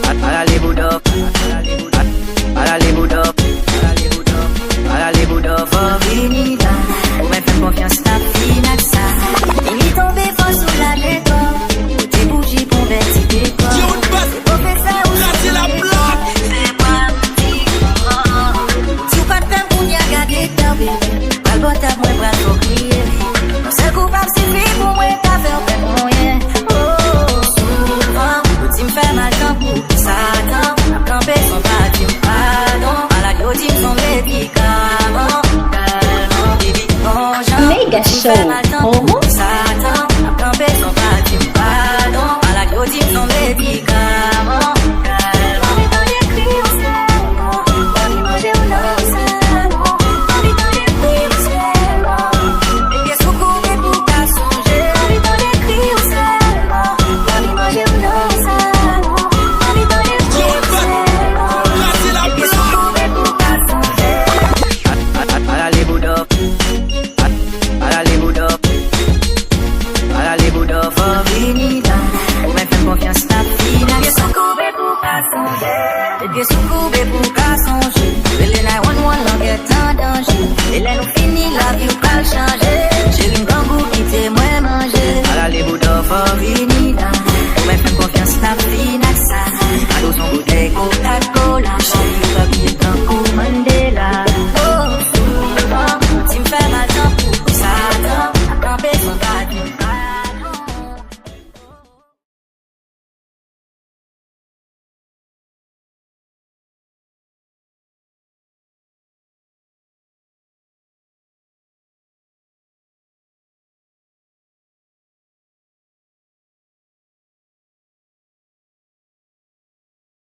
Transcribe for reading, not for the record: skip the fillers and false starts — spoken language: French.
Parale Bouddha, parale Bouddha, parale Bouddha, Vinida. Ou même faire confiance à Fina ça. Il est tombé fort sous la décor. T'es bougie pour bête, t'es quoi. C'est pour faire ça ou c'est la bloc. C'est pas petit. Si vous pas de temps pour y regarder ta bébé. Pas le bon à moi, bras pour crier. Non, c'est coupable, c'est fait pour moi, t'as fait un peu moyen. Tu me fais mal quand pour Satan. A camper son patin, pardon. À la clôture, son médicament. Baby, bonjour. Mega show. Satan. A camper son patin, pardon. À la clôture, son médicament. Envie dans les cris au cerveau. Envie manger ou non au cerveau. Envie dans les cris au cerveau. Les pieds sous courbés pour qu'à songer. Envie dans les cris au cerveau. Envie manger ou non au cerveau. Pieds sous courbés pour qu'à songer. Les 911 l'enquête en danger. Et là nous fini la vie ou pas changer. J'ai une gangou qui t'est moins mangé. Voilà les Bouddha for Vinida. Ou même faire confiance à Finaxa. À dos son bouteille Coca-Cola.